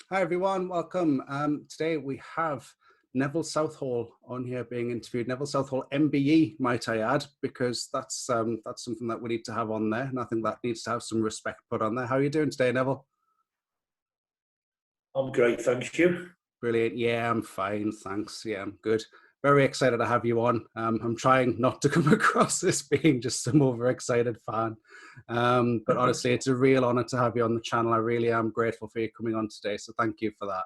Hi everyone, welcome. Today we have Neville Southall on here being interviewed. Neville Southall MBE, might I add, because that's something that we need to have on there, and I think that needs to have some respect put on there. How are you doing today, Neville? I'm great, thank you. Brilliant. Yeah, I'm fine, thanks. Yeah, I'm good. Very excited to have you on. I'm trying not to come across as being just some overexcited fan. But honestly, it's a real honor to have you on the channel. I really am grateful for you coming on today. So thank you for that.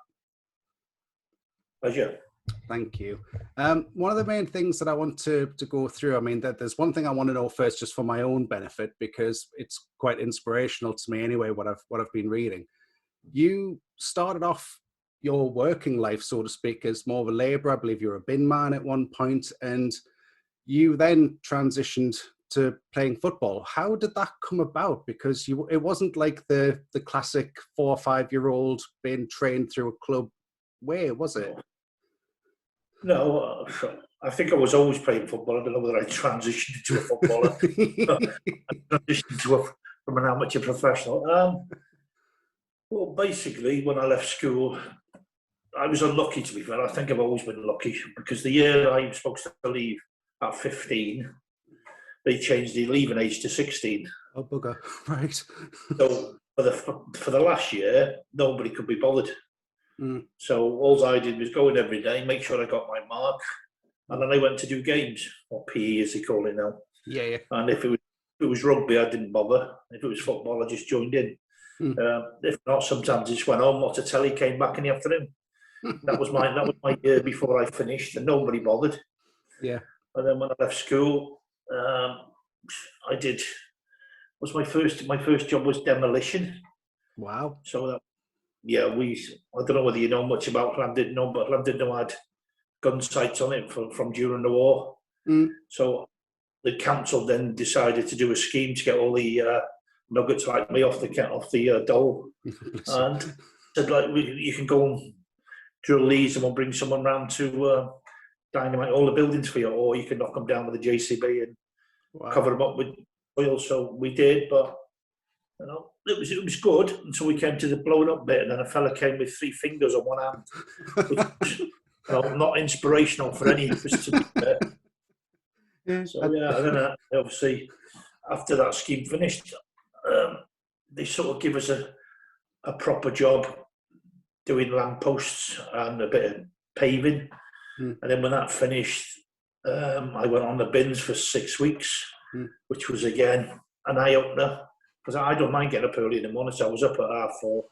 Pleasure. Thank you. One of the main things that I want to go through, I mean, there's one thing I want to know first, just for my own benefit, because it's quite inspirational to me anyway, what I've been reading. You started off your working life, so to speak, as more of a labourer. I believe you were a bin man at one point, and you then transitioned to playing football. How did that come about? Because it wasn't like the classic 4 or 5-year-old being trained through a club way, was it? No, I think I was always playing football. I don't know whether I transitioned into a footballer. I transitioned from an amateur professional. Well, basically, when I left school, I was unlucky, to be fair. I think I've always been lucky, because the year I was supposed to leave at 15, they changed the leaving age to 16. Oh, bugger. Right. So for the last year, nobody could be bothered. So all I did was go in every day, make sure I got my mark, and then I went to do games, or PE as they call it now. Yeah, yeah. And if it was rugby, I didn't bother. If it was football, I just joined in. If not, sometimes I just went home, watched the telly, came back in the afternoon. That was my year before I finished, and nobody bothered. Yeah. And then when I left school, I did. Was my first job was demolition. Wow. So that. Yeah, I don't know whether you know much about Llandudno, but Llandudno had gun sites on it from during the war. So the council then decided to do a scheme to get all the nuggets like me off the dole, and said, like, you can go and drill these, and we'll bring someone round to dynamite all the buildings for you, or you can knock them down with a JCB and cover them up with oil. So we did, but you know, it was good until we came to the blowing up bit, and then a fella came with 3 fingers on one hand, which was, not inspirational for any of us, to be fair. So yeah, and then obviously after that scheme finished, they sort of give us a proper job doing lampposts and a bit of paving, and then when that finished, I went on the bins for 6 weeks, which was again an eye opener. Because I don't mind getting up early in the morning, so I was up at 4:30,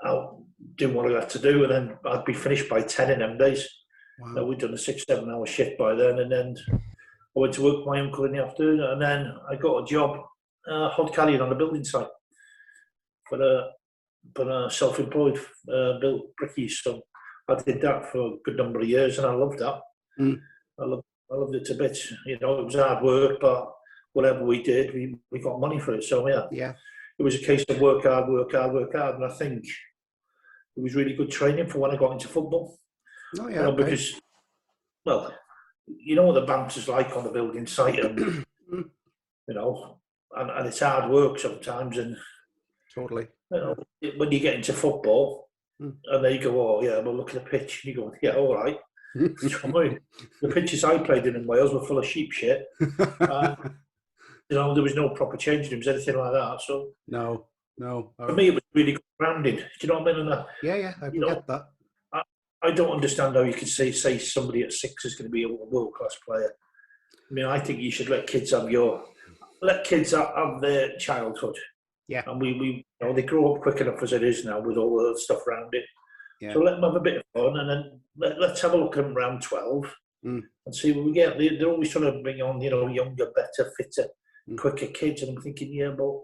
out doing what I had to do, and then I'd be finished by 10 in them days. Wow. So we'd done a 6-7 hour shift by then, and then I went to work with my uncle in the afternoon, and then I got a job hod carrying on the building site for a self-employed built brickies. So I did that for a good number of years, and I loved that. I loved it a bit. You know, it was hard work, but whatever we did, we got money for it. So yeah, it was a case of work hard, and I think it was really good training for when I got into football. Oh yeah, because well, you know what the banter's like on the building site, and you know, and it's hard work sometimes, and totally. you know, when you get into football, and they go, oh yeah, well look at the pitch, and you go, yeah, all right. The pitches I played in Wales were full of sheep shit. You know, there was no proper changing rooms, anything like that. So no. For me, it was really good grounding. Do you know what I mean? And yeah, I can get that. I don't understand how you could say somebody at 6 is going to be a world-class player. I mean, I think you should let kids have their childhood. Yeah. And we you know, they grow up quick enough as it is now with all the stuff around it. Yeah. So let them have a bit of fun, and then let's have a look at them around 12 and see what we get. They're always trying to bring on, you know, younger, better, fitter, quicker kids, and I'm thinking, yeah, but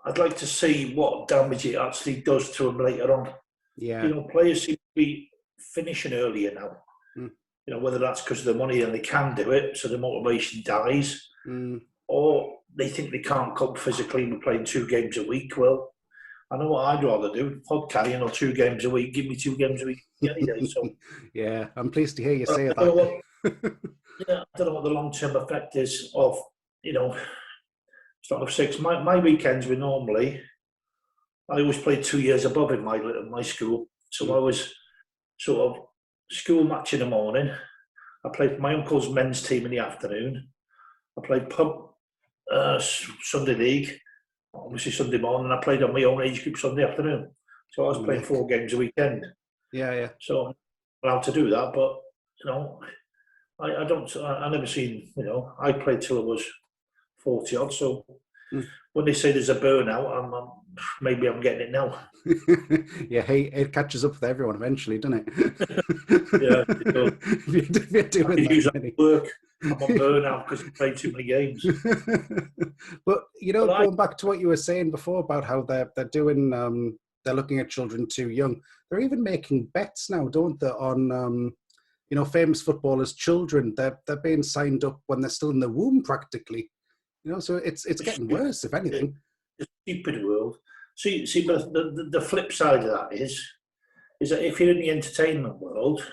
I'd like to see what damage it actually does to them later on. Yeah. You know, players seem to be finishing earlier now. You know, whether that's because of the money and they can do it, so the motivation dies, or they think they can't cope physically with playing 2 games a week. Well, I know what I'd rather do: hod carrying or 2 games a week. Give me 2 games a week any day. So yeah, I'm pleased to hear you say that. I don't know what the long-term effect is of, you know, start of 6. My weekends were normally I always played 2 years above in my school. So I was sort of school match in the morning. I played for my uncle's men's team in the afternoon. I played pub Sunday league, obviously Sunday morning. I played on my own age group Sunday afternoon. So I was playing 4 games a weekend. Yeah. So I'm allowed to do that, but I never seen, I played till I was 40 odd. So when they say there's a burnout, maybe I'm getting it now. Yeah, hey, it catches up with everyone eventually, doesn't it? Yeah, if you're doing use that many. Work. I'm on burnout because I played too many games. But going back to what you were saying before about how they're doing, they're looking at children too young. They're even making bets now, don't they, on famous footballers' children. They're being signed up when they're still in the womb, practically. So it's getting worse, if anything. It's a stupid world. See, but the flip side of that is that if you're in the entertainment world,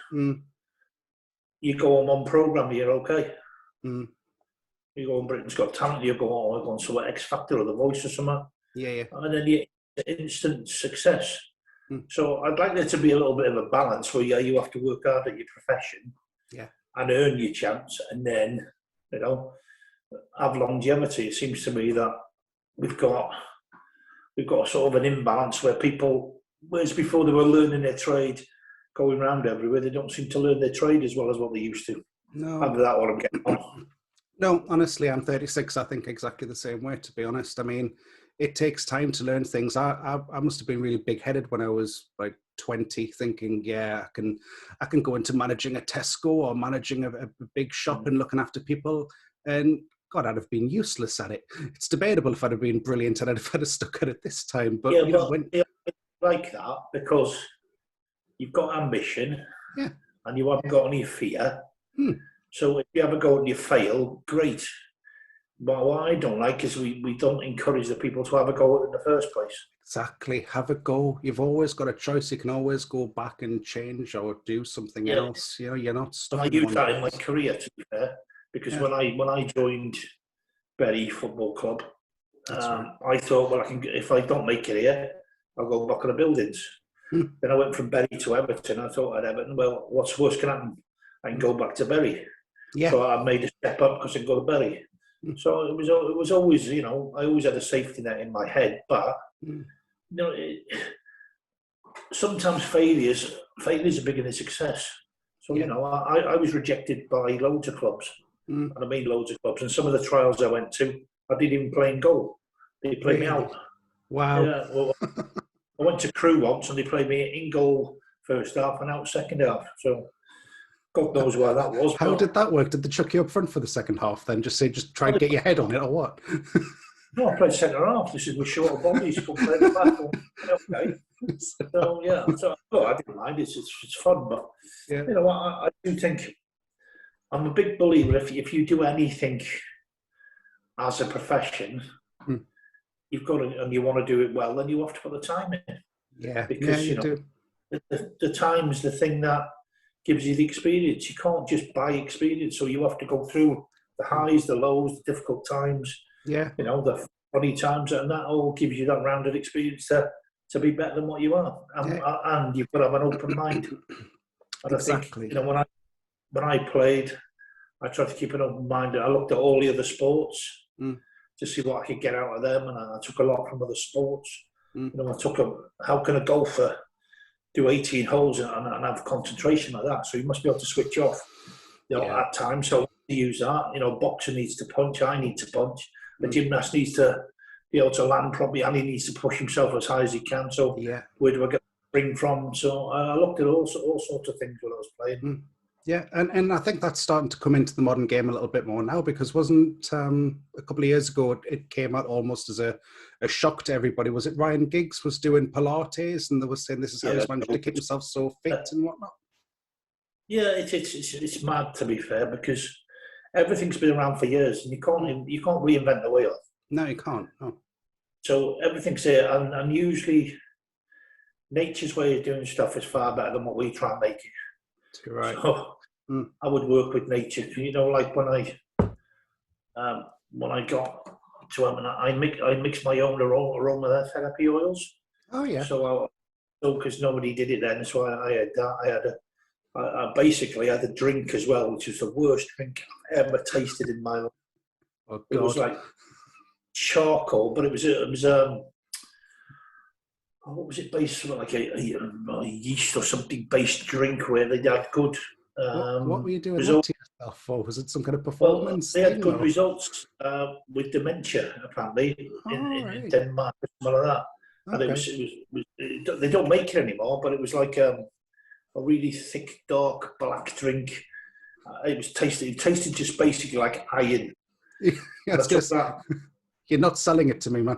you go on one programme, you're okay. You go on Britain's Got Talent, you go on some X Factor or The Voice or something. Yeah. And then you instant success. So I'd like there to be a little bit of a balance where you have to work hard at your profession, and earn your chance, and then have longevity. It seems to me that we've got sort of an imbalance where people, whereas before they were learning their trade, going around everywhere, they don't seem to learn their trade as well as what they used to. No, Under that, what I'm getting on. No, honestly, I'm 36. I think exactly the same way, to be honest. I mean, it takes time to learn things. I must have been really big-headed when I was like 20, thinking, I can go into managing a Tesco or managing a big shop and looking after people. And God, I'd have been useless at it. It's debatable if I'd have been brilliant and if I'd have stuck at it this time. But like that, because you've got ambition, and you haven't got any fear. So if you have a go and you fail, great. But what I don't like is we don't encourage the people to have a go in the first place. Exactly. Have a go. You've always got a choice. You can always go back and change or do something else. You're not stuck. I used that in my career, to be fair, because when I joined Bury Football Club, I thought, well, if I don't make it here, I'll go back on the buildings. Then I went from Bury to Everton. I thought at Everton, well, what's worse can happen? I can go back to Bury. So I made a step up because I can go to Bury. So it was always, I always had a safety net in my head. But sometimes failures are bigger than success. So I was rejected by loads of clubs, and I mean loads of clubs. And some of the trials I went to, I didn't even play in goal. They played me out. Wow. Yeah. Well, I went to Crewe once, and they played me in goal first half and out second half. So God knows why that was. How did that work? Did they chuck you up front for the second half then? Just try and get your head on it, or what? No, I played centre half. This is with shorter bodies. Come play the back. Okay. So yeah, I didn't mind. It's fun, but I do think I'm a big believer. If you do anything as a profession, you've got to, and you want to do it well, then you have to put the time in. Yeah, because you do. The time's the thing that gives you the experience. You can't just buy experience, so you have to go through the highs, the lows, the difficult times. The funny times, and that all gives you that rounded experience to be better than what you are. And you've got to have an open mind. And Exactly. I think when I played, I tried to keep an open mind. I looked at all the other sports to see what I could get out of them, and I took a lot from other sports. I took how can a golfer do 18 holes and have concentration like that? So you must be able to switch off, at times. So to use that, boxer needs to punch. I need to punch. The gymnast needs to be able to land properly, and he needs to push himself as high as he can. So where do I get the spring from? So I looked at all sorts of things when I was playing. Yeah, and I think that's starting to come into the modern game a little bit more now, because wasn't a couple of years ago it came out almost as a shock to everybody. Was it Ryan Giggs was doing Pilates, and they were saying this is how he's managed to keep himself so fit and whatnot? Yeah, it's mad, to be fair, because everything's been around for years, and you can't reinvent the wheel. No, you can't. No. So everything's here, and usually nature's way of doing stuff is far better than what we try and make it. You're right. So I would work with nature. Like when I got to I mix my own aromatherapy oils. Oh yeah. So because nobody did it then, so I had that. I basically had a drink as well, which was the worst drink I've ever tasted in my life. Oh It was God. like charcoal, but it was what was it based on, like a yeast or something based drink where they had good What were you doing that results. to yourself for? Was it some kind of Well, performance they had thing? good Or? results with dementia apparently All in right. Denmark or something like that. And Okay. they don't make it anymore, but it was like a really thick, dark, black drink. It tasted just basically like iron. I And I was gonna took say, that. you're not selling it to me, man.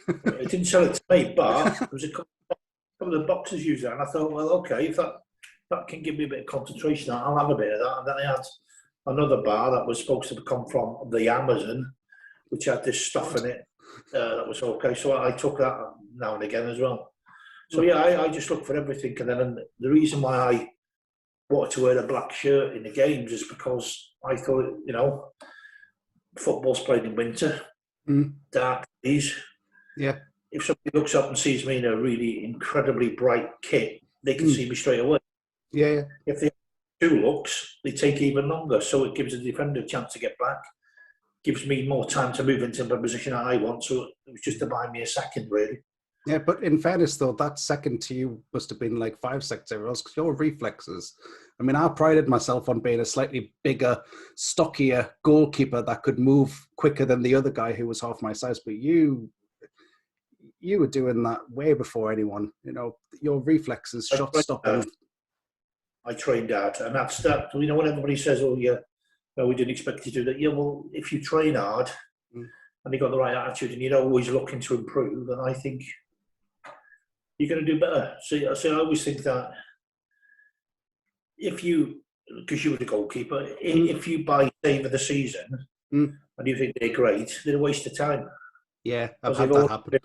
It didn't sell it to me, but there was a couple of the boxes used that, and I thought, well, okay, if that can give me a bit of concentration, I'll have a bit of that. And then I had another bar that was supposed to come from the Amazon, which had this stuff in it that was okay. So I took that now and again as well. So yeah, I just look for everything. And then the reason why I wanted to wear a black shirt in the games is because I thought, football's played in winter, dark days. Yeah. If somebody looks up and sees me in a really incredibly bright kit, they can see me straight away. Yeah. If they have two looks, they take even longer. So it gives the defender a chance to get back, gives me more time to move into the position that I want. So it was just to buy me a second, really. Yeah, but in fairness, though, that second to you must have been like 5 seconds everywhere else, because your reflexes. I mean, I prided myself on being a slightly bigger, stockier goalkeeper that could move quicker than the other guy who was half my size. But you were doing that way before anyone. Your reflexes, shot stopping. I trained hard, and that's that. When everybody says, "Oh, yeah, no, we didn't expect you to do that." Yeah, well, if you train hard and you've got the right attitude, and you're always looking to improve, then I think you're going to do better. So I always think that because you were the goalkeeper, if you buy save of the season and you think they're great, they're a waste of time. Yeah, I've had that happen.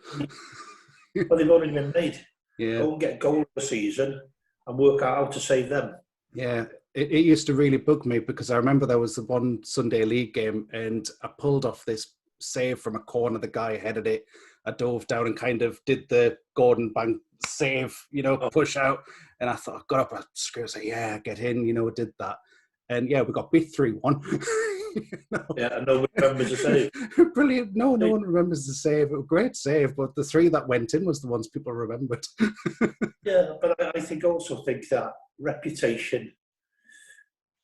Well, they've already been made. Yeah. Go and get goal of the season and work out how to save them. Yeah, it used to really bug me because I remember there was the one Sunday league game and I pulled off this save from a corner. The guy headed it. I dove down and kind of did the Gordon Bank save, push out. And I thought, I got up, I screamed, I said, yeah, get in, did that. And yeah, we got beat 3-1. Yeah, and nobody remembers the save. Brilliant. No one remembers the save. It was a great save, but the 3 that went in was the ones people remembered. Yeah, but I also think that reputation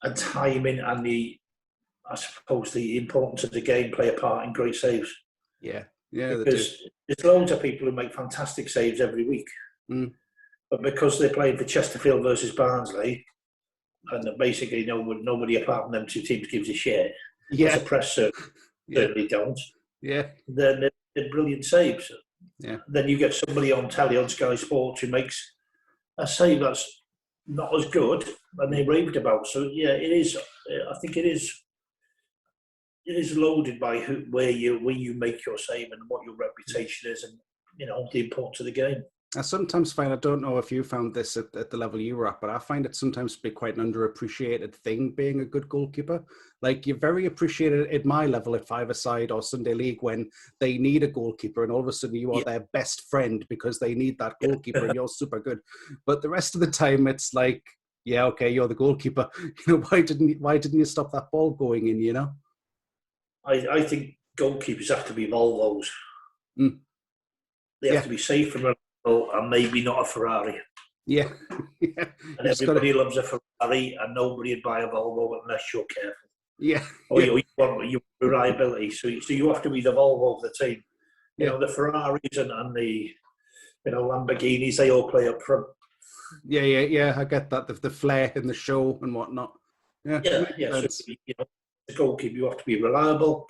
and timing and I suppose the importance of the game play a part in great saves. Yeah, because there's loads of people who make fantastic saves every week, but because they're playing for Chesterfield versus Barnsley, and basically nobody apart from them two teams gives a shit. Yeah, as a press certainly don't. Yeah, then they're brilliant saves. Yeah. Then you get somebody on telly on Sky Sports who makes a save that's not as good, and they raved about. So yeah, it is. I think it is. It is loaded by where you make your save and what your reputation is, and the importance of the game. I sometimes find, I don't know if you found this at the level you were at, but I find it sometimes to be quite an underappreciated thing, being a good goalkeeper. Like, you're very appreciated at my level at five-a-side or Sunday League when they need a goalkeeper, and all of a sudden you are their best friend because they need that goalkeeper and you're super good. But the rest of the time it's like, yeah, okay, you're the goalkeeper. Why didn't you stop that ball going in, I think goalkeepers have to be Volvos. They have to be safe and reliable, and maybe not a Ferrari. Yeah. And everybody loves a Ferrari, and nobody would buy a Volvo unless you're careful. Yeah. Or you want your reliability. So you have to be the Volvo of the team. The Ferraris and the Lamborghinis, they all play up front. Yeah. I get that. The flair and the show and whatnot. Yeah. So, the goalkeeper, you have to be reliable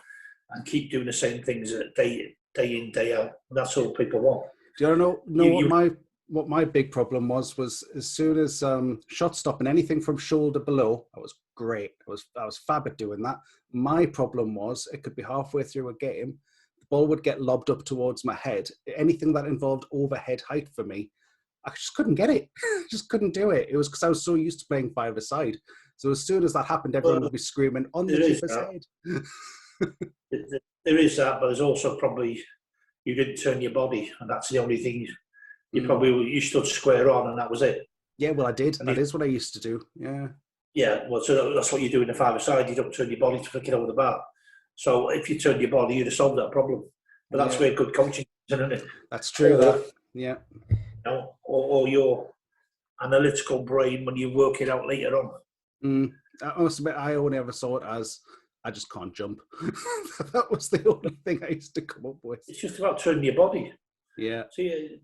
and keep doing the same things day in, day out. And that's all people want. Do you know what my big problem was as soon as shot stopping anything from shoulder below, I was great. I was fab at doing that. My problem was it could be halfway through a game, the ball would get lobbed up towards my head. Anything that involved overhead height for me, I just couldn't get it. Just couldn't do it. It was because I was so used to playing five-a-side. So as soon as that happened, everyone would be screaming on the keeper's head. There is that, but there's also probably you didn't turn your body, and that's the only thing. You stood square on and that was it. Yeah, well, I did. And That is what I used to do. Yeah. Yeah, well, so that's what you do in the five-a-side. You don't turn your body to flick it over the bar. So if you turned your body, you'd have solved that problem. But that's where good coaching is, isn't it? That's true. Yeah. You know, or your analytical brain when you work it out later on. I must admit, I only ever saw it as I just can't jump. That was the only thing I used to come up with. It's just about turning your body. Yeah. See,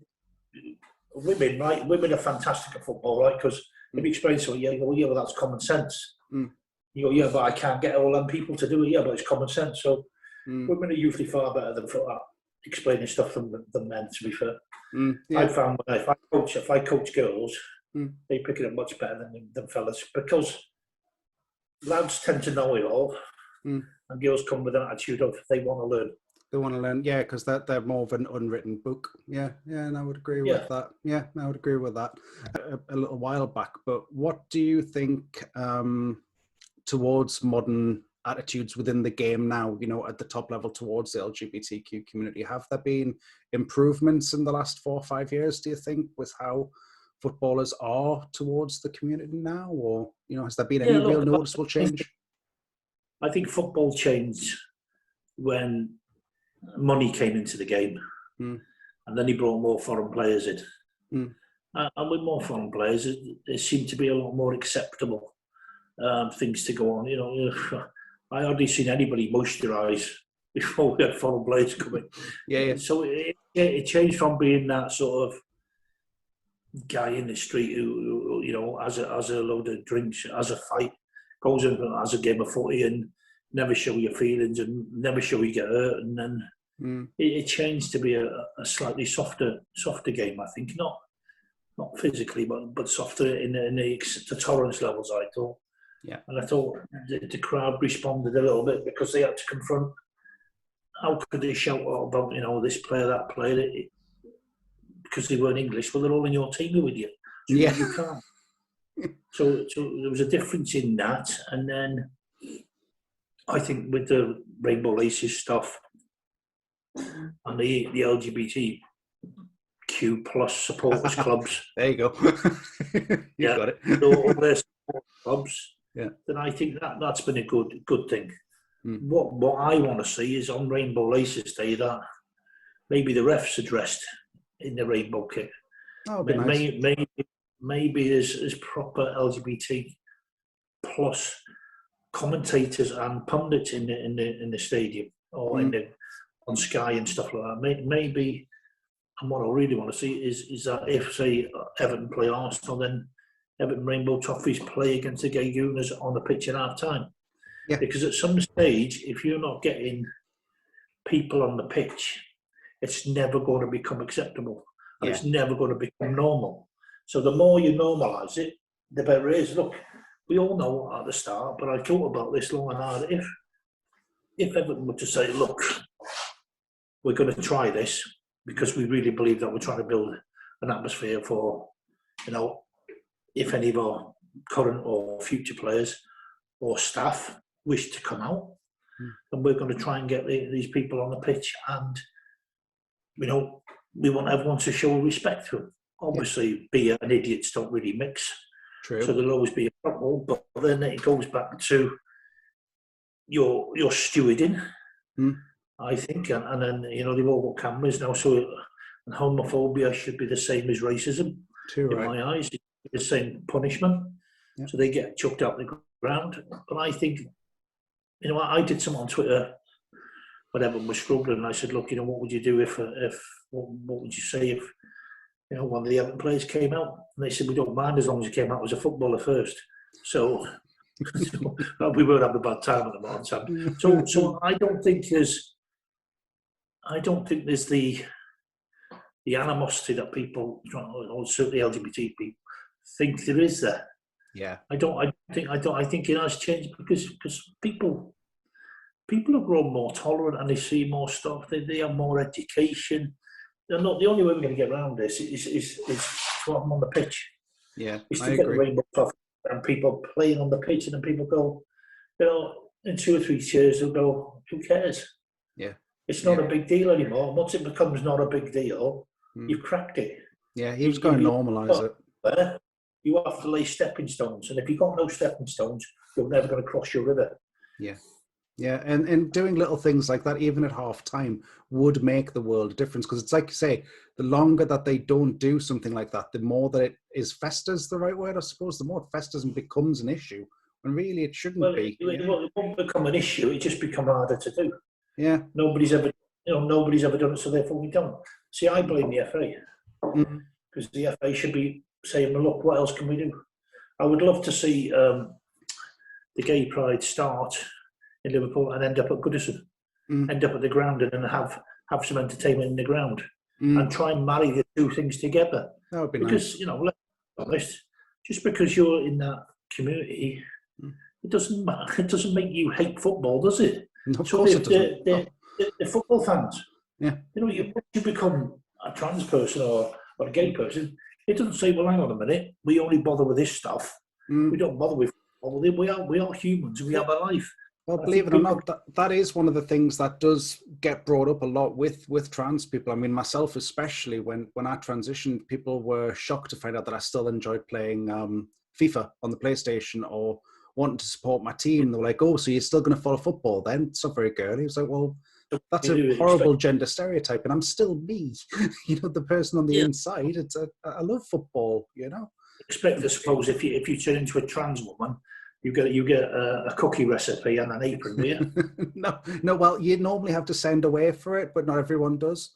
women, right? Women are fantastic at football, right? Because if you explain something, you go, yeah, well, that's common sense. You go, yeah, but I can't get all them people to do it. Yeah, but it's common sense. So women are usually far better than explaining stuff than men, to be fair. I found if I coach girls, they pick it up much better than fellas, because lads tend to know it all, and girls come with an attitude of they want to learn. They want to learn, yeah, because they're more of an unwritten book. Yeah, and I would agree with that. Yeah, I would agree with that. A little while back, but what do you think towards modern attitudes within the game now, you know, at the top level towards the LGBTQ community? Have there been improvements in the last 4 or 5 years, do you think, with how footballers are towards the community now? Or, you know, has there been any real noticeable change? I think football changed when money came into the game, and then he brought more foreign players in. And with more foreign players, it seemed to be a lot more acceptable things to go on. You know, I hardly seen anybody moisturise before we had foreign players coming. Yeah. So it changed from being that sort of guy in the street who you know, has a load of drinks, has a fight, goes in and has a game of footy and never show your feelings and never show you get hurt, and then it changed to be a slightly softer game. I think not physically, but softer in the tolerance levels, I thought. Yeah. And I thought the crowd responded a little bit because they had to confront. How could they shout about, you know, this player, that player, because they weren't English? Well, they're all in your team with you. So yeah. You can't. So there was a difference in that. And then I think with the Rainbow Laces stuff and the LGBTQ plus supporters clubs. There you go. You got it. All their support clubs. Yeah. Then I think that's been a good thing. What I want to see is on Rainbow Laces Day that maybe the refs are dressed in the rainbow kit. Oh, be nice. Maybe there's proper LGBT plus commentators and pundits in the stadium or on Sky and stuff like that. Maybe, and what I really want to see is that if, say, Everton play Arsenal, then Everton Rainbow Toffees play against the Gay Gooners on the pitch at half time. Yeah. Because at some stage, if you're not getting people on the pitch, it's never going to become acceptable. And it's never going to become normal. So the more you normalise it, the better it is. Look, we all know at the start, but I thought about this long and hard. If Everton were to say, look, we're going to try this because we really believe that we're trying to build an atmosphere for, you know, if any of our current or future players or staff wish to come out, then we're going to try and get these people on the pitch, and, you know, we want everyone to show respect to them. Obviously, beer and idiots don't really mix. True. So there'll always be a couple, but then it goes back to your stewarding, I think, and then, you know, they've all got cameras now, so and homophobia should be the same as racism. Too right. In my eyes, it's the same punishment. Yeah. So they get chucked out the ground. But I think, you know, I did something on Twitter when everyone was struggling, and I said, look, you know, what would you do if what would you say if, you know, one of the Everton players came out? And they said, we don't mind as long as he came out as a footballer first. So we won't have a bad time at the moment. So I don't think there's the animosity that people, or certainly LGBT people, think there is there. Yeah. I think it has changed because people have grown more tolerant and they see more stuff. They have more education. They're not the only way we're going to get around this is to have them on the pitch. Yeah, is to get the rainbow stuff and people playing on the pitch, and then people go, you know, in 2 or 3 years they'll go, who cares? Yeah. It's not a big deal anymore. Once it becomes not a big deal, you've cracked it. Yeah, he was going to normalise it. There, you have to lay stepping stones, and if you've got no stepping stones, you're never going to cross your river. Yeah. Yeah, and doing little things like that, even at half time, would make the world a difference. Because it's like you say, the longer that they don't do something like that, the more that it is festers, the right word, I suppose, the more it festers and becomes an issue, when really it shouldn't be. It won't become an issue, it just become harder to do. Yeah. Nobody's ever done it, so therefore we don't. See, I blame the FA. Because the FA should be saying, well, look, what else can we do? I would love to see the gay pride start in Liverpool and end up at Goodison, end up at the ground, and then have some entertainment in the ground, and try and marry the two things together. That would be because nice. Let's be honest, just because you're in that community, it doesn't matter. It doesn't make you hate football, does it? No, of course it doesn't. They're football fans. Yeah. You become a trans person or a gay person, it doesn't say, well, hang on a minute, we only bother with this stuff. We don't bother with football. We are humans. We have a life. Well, believe it or not, that is one of the things that does get brought up a lot with trans people. I mean, myself especially, when I transitioned, people were shocked to find out that I still enjoyed playing FIFA on the PlayStation or wanting to support my team. They were like, oh, so you're still going to follow football then? It's not very girly. It was like, well, that's a horrible gender stereotype, and I'm still me. The person on the inside. I love football, Expect, I suppose, if you turn into a trans woman, you get a cookie recipe and an apron, do you? No. Well, you normally have to send away for it, but not everyone does.